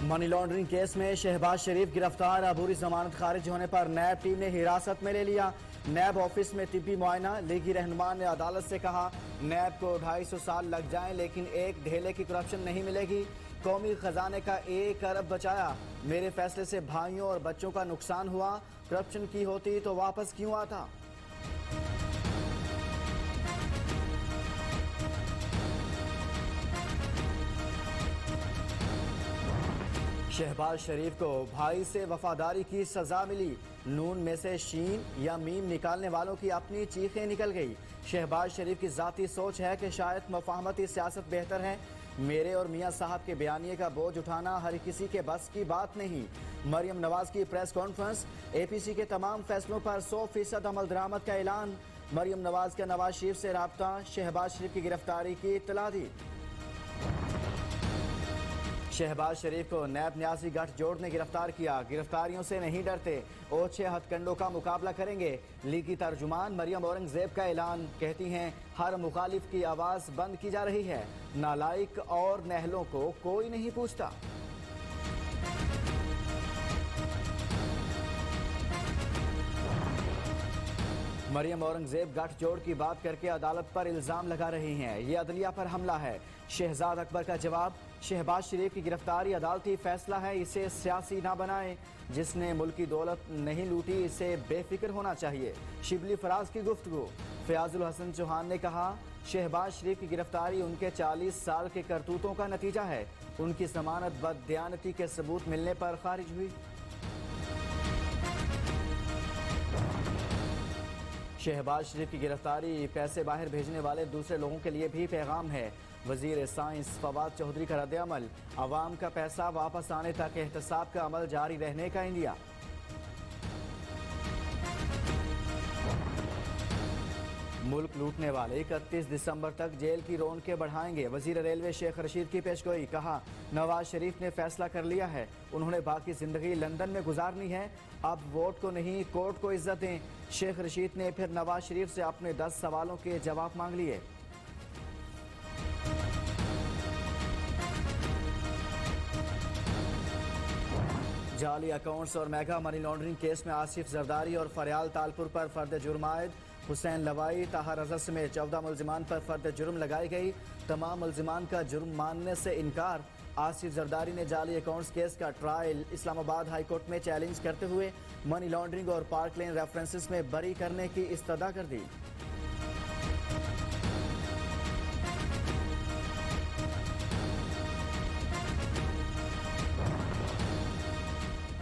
Money laundering case में शहबाज शरीफ गिरफ्तार। अबूरी जमानत खारिज होने पर नैब टीम ने हिरासत में ले लिया। नैब ऑफिस में तिब्बी मुआयना। लीगी रहनुमा ने अदालत से कहा, नैब को 250 साल लग जाएं लेकिन एक ढेले की करप्शन नहीं मिलेगी। कौमी खजाने का 1 अरब बचाया। मेरे फैसले से भाइयों और बच्चों का नुकसान हुआ। करप्शन की होती तो वापस क्यों आता। शहबाज शरीफ को भाई से वफादारी की सजा मिली। नून में से शीन या मीम निकालने वालों की अपनी चीखें निकल गई। शहबाज शरीफ की जाती सोच है कि शायद मफाहमती सियासत बेहतर है। मेरे और मियां साहब के बयानिए का बोझ उठाना हर किसी के बस की बात नहीं। मरियम नवाज की प्रेस कॉन्फ्रेंस। APC के तमाम फैसलों पर 100% अमल दरामद का ऐलान। मरियम नवाज का नवाज शरीफ से राब्ता। शहबाज शरीफ की गिरफ्तारी की इत्तला दी। शहबाज शरीफ को नैब न्यासी गठजोड़ ने गिरफ्तार किया। गिरफ्तारियों से नहीं डरते, ओछे हथकंडों का मुकाबला करेंगे। लीगी तर्जुमान मरियम औरंगजेब का ऐलान। कहती हैं, हर मुखालिफ की आवाज बंद की जा रही है। नालायक और नहलों को कोई नहीं पूछता। मरियम औरंगजेब गठजोड़ की बात करके अदालत पर इल्जाम लगा रही हैं। ये अदलिया पर हमला है। शहजाद अकबर का जवाब, शहबाज शरीफ की गिरफ्तारी अदालती फैसला है, इसे सियासी ना बनाएं। जिसने मुल्की दौलत नहीं लूटी इसे बेफिक्र होना चाहिए। शिबली फराज की गुफ्तगू। फयाजुल हसन चौहान ने कहा, शहबाज शरीफ की गिरफ्तारी उनके 40 साल के करतूतों का नतीजा है। उनकी जमानत बददियानती के सबूत मिलने पर खारिज हुई। शहबाज शरीफ की गिरफ्तारी पैसे बाहर भेजने वाले दूसरे लोगों के लिए भी पैगाम है। वजीर साइंस फवाद चौधरी का रद्द-ए-अमल। अवाम का पैसा वापस आने तक एहतसाब का अमल जारी रहने का इंदिया। मुल्क लूटने वाले 31 दिसंबर तक जेल की रौनकें बढ़ाएंगे। वजीर रेलवे शेख रशीद की पेशगोई। कहा, नवाज शरीफ ने फैसला कर लिया है, उन्होंने बाकी जिंदगी लंदन में गुजारनी है। अब वोट को नहीं कोर्ट को इज्जत दें। शेख रशीद ने फिर नवाज शरीफ से अपने 10 सवालों के जवाब मांग लिए। जाली अकाउंट्स और मेगा मनी लॉन्ड्रिंग केस में आसिफ जरदारी और फरियाल तालपुर पर फर्द जुर्म आयद। हुसैन लवाई, ताहा रज़ा समेत 14 मुल्जिमान पर फर्द जुर्म लगाई गई। तमाम मुल्जिमान का जुर्म मानने से इनकार। आसिफ जरदारी ने जाली अकाउंट्स केस का ट्रायल इस्लामाबाद हाई कोर्ट में चैलेंज करते हुए मनी लॉन्ड्रिंग और पार्क लेन रेफरेंसेस में बरी करने की इस्तदा कर दी।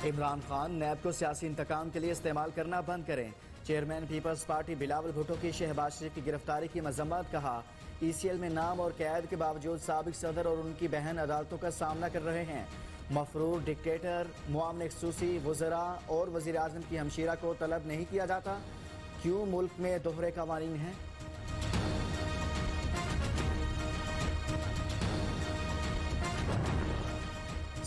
इमरान खान, नैब को सियासी इंतकाम के लिए इस्तेमाल करना बंद करें। चेयरमैन पीपल्स पार्टी बिलावल भुट्टो की शहबाज शरीफ की गिरफ्तारी की मजम्मत। कहा, ECL में नाम और कैद के बावजूद साबिक सदर और उनकी बहन अदालतों का सामना कर रहे हैं। मफरूर डिक्टेटर, मुआमन खसूसी, वज़रा और वज़ीर आज़म की हमशीरा को तलब नहीं किया जाता। क्यों मुल्क में दोहरे कवानीन हैं।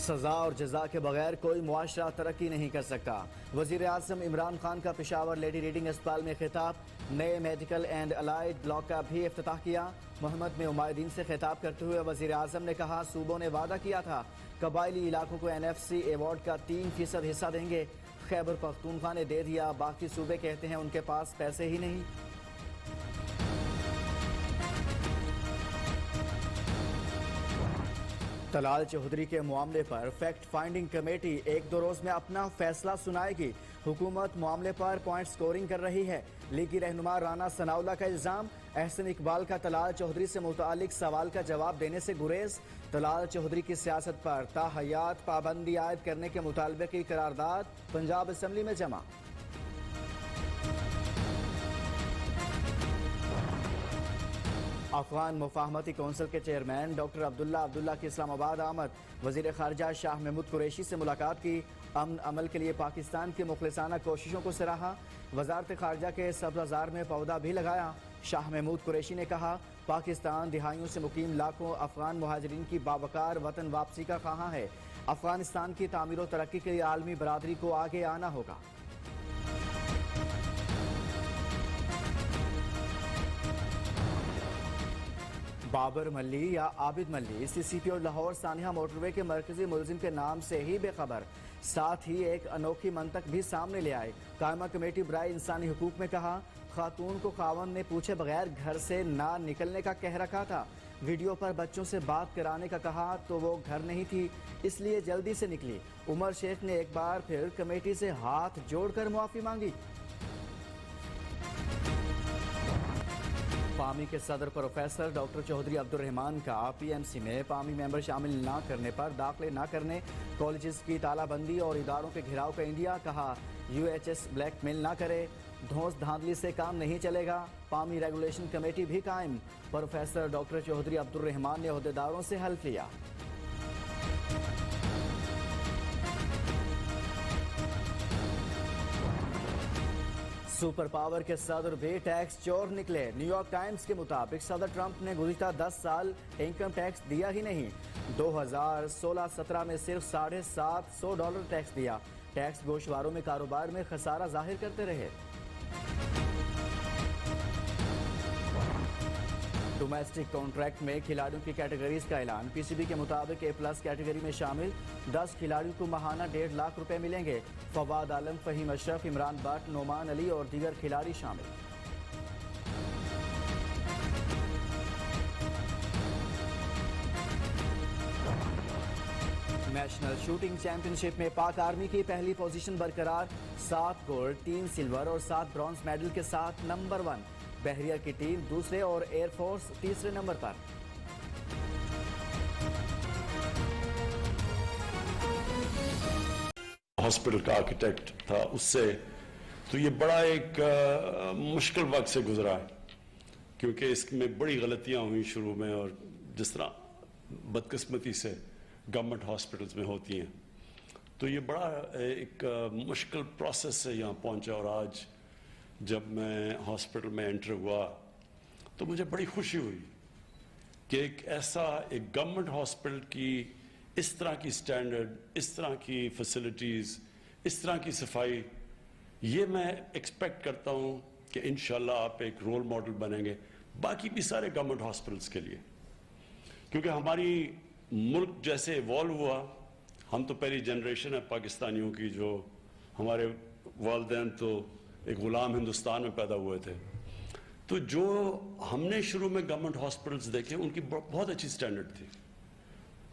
सजा और जजा के बगैर कोई मुआशरा तरक्की नहीं कर सकता। वज़ीर आज़म इमरान खान का पेशावर लेडी रीडिंग अस्पताल में खिताब। नए मेडिकल एंड अलाइड ब्लॉक का भी इफ्तिताह किया। मोहम्मद में उमायदीन से खिताब करते हुए वज़ीर आज़म ने कहा, सूबों ने वादा किया था कबायली इलाकों को NFC अवार्ड का 3% हिस्सा देंगे। खैबर पख्तूनख्वा ने दे दिया, बाकी सूबे कहते हैं उनके पास पैसे ही नहीं। तलाल चौधरी के मामले पर फैक्ट फाइंडिंग कमेटी 1-2 रोज में अपना फैसला सुनाएगी। हुकूमत मामले पर पॉइंट स्कोरिंग कर रही है। लीगी रहनुमा राना सनाउल्लाह का इल्जाम। एहसन इकबाल का तलाल चौधरी से मुतालिक सवाल का जवाब देने से गुरेज। तलाल चौधरी की सियासत पर ताहयात पाबंदी आयद करने के मुतालबे की करारदाद पंजाब असम्बली में जमा। अफगान मुफाहमती कौंसिल के चेयरमैन डॉक्टर अब्दुल्ला की इस्लामाबाद आमद। वजीर खारजा शाह महमूद कुरैशी से मुलाकात की। अमन अमल के लिए पाकिस्तान की मुखलिसाना कोशिशों को सराहा। वजारत खारजा के सब्ज़ार में पौधा भी लगाया। शाह महमूद कुरैशी ने कहा, पाकिस्तान दिहाइयों से मुकीम लाखों अफगान मुहाजिरीन की बावकार वतन वापसी का ख्वाहां है। अफगानिस्तान की तामीर व तरक्की के लिए आलमी बरादरी को आगे आना होगा। बाबर मल्ली या आबिद मल्ली सीसीपी और लाहौर सानिया मोटरवे के मरकजी मुलजिम के नाम से ही बेखबर। साथ ही एक अनोखी मंतक भी सामने ले आए। कायमा कमेटी बराए इंसानी हुकूक में कहा, खातून को खावन ने पूछे बगैर घर से ना निकलने का कह रखा था। वीडियो पर बच्चों से बात कराने का कहा तो वो घर नहीं थी, इसलिए जल्दी से निकली। उमर शेख ने एक बार फिर कमेटी से हाथ जोड़कर मुआफी मांगी। पामी के सदर प्रोफेसर डॉक्टर चौधरी अब्दुल रहमान का पीएमसी में पामी मेंबर शामिल न करने पर दाखिले न करने, कॉलेजेस की तालाबंदी और इदारों के घेराव का इंडिया। कहा, यूएचएस ब्लैकमेल न करे, धौंस धांधली से काम नहीं चलेगा। पामी रेगुलेशन कमेटी भी कायम। प्रोफेसर डॉक्टर चौधरी अब्दुल रहमान ने अहदेदारों से हल्फ लिया। सुपर पावर के सदर भी टैक्स चोर निकले। न्यूयॉर्क टाइम्स के मुताबिक सदर ट्रंप ने गुज़िश्ता 10 साल इनकम टैक्स दिया ही नहीं। 2016-17 में सिर्फ $750 टैक्स दिया। टैक्स गोशवारों में कारोबार में खसारा जाहिर करते रहे। डोमेस्टिक कॉन्ट्रैक्ट में खिलाड़ियों की कैटेगरीज का ऐलान। पीसीबी के मुताबिक ए+ कैटेगरी में शामिल 10 खिलाड़ियों को माहाना 1.5 लाख रुपए मिलेंगे। फवाद आलम, फहीम अशरफ, इमरान भट्ट, नोमान अली और दीगर खिलाड़ी शामिल। नेशनल शूटिंग चैंपियनशिप में पाक आर्मी की पहली पोजीशन बरकरार। 7 गोल्ड, 3 सिल्वर और 7 ब्रॉन्ज मेडल के साथ नंबर 1। बहरिया की टीम दूसरे और एयरफोर्स तीसरे नंबर पर। हॉस्पिटल का आर्किटेक्ट था, उससे तो ये बड़ा एक मुश्किल वक्त से गुजरा है, क्योंकि इसमें बड़ी गलतियां हुई शुरू में, और जिस तरह बदकिस्मती से गवर्नमेंट हॉस्पिटल्स में होती हैं, तो ये बड़ा एक मुश्किल प्रोसेस से यहाँ पहुंचा। और आज जब मैं हॉस्पिटल में एंटर हुआ तो मुझे बड़ी खुशी हुई कि एक ऐसा एक गवर्नमेंट हॉस्पिटल की इस तरह की स्टैंडर्ड, इस तरह की फैसिलिटीज़, इस तरह की सफाई, ये मैं एक्सपेक्ट करता हूँ कि इंशाल्लाह आप एक रोल मॉडल बनेंगे बाकी भी सारे गवर्नमेंट हॉस्पिटल्स के लिए। क्योंकि हमारी मुल्क जैसे इवॉल्व हुआ, हम तो पहली जनरेशन है पाकिस्तानियों की, जो हमारे वालिदैन तो एक गुलाम हिंदुस्तान में पैदा हुए थे, तो जो हमने शुरू में गवर्नमेंट हॉस्पिटल्स देखे उनकी बहुत अच्छी स्टैंडर्ड थी।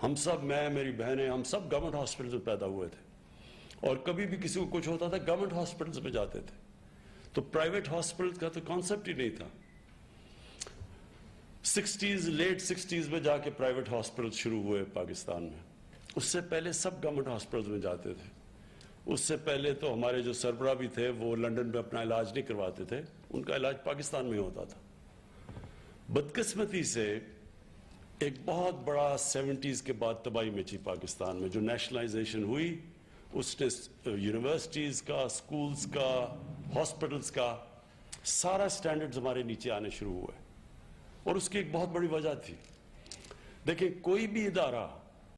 हम सब, मैं, मेरी बहनें, हम सब गवर्नमेंट हॉस्पिटल्स में पैदा हुए थे, और कभी भी किसी को कुछ होता था गवर्नमेंट हॉस्पिटल्स में जाते थे। तो प्राइवेट हॉस्पिटल्स का तो कॉन्सेप्ट ही नहीं था। 60s, लेट 60s में जाके प्राइवेट हॉस्पिटल शुरू हुए पाकिस्तान में। उससे पहले सब गवर्नमेंट हॉस्पिटल्स में जाते थे। उससे पहले तो हमारे जो सरबराह भी थे वो लंदन में अपना इलाज नहीं करवाते थे, उनका इलाज पाकिस्तान में होता था। बदकिस्मती से एक बहुत बड़ा 70s के बाद तबाही मची पाकिस्तान में। जो नेशनलाइजेशन हुई, उसने यूनिवर्सिटीज़ का, स्कूल्स का, हॉस्पिटल्स का सारा स्टैंडर्ड्स हमारे नीचे आने शुरू हुए, और उसकी एक बहुत बड़ी वजह थी। देखिए, कोई भी इदारा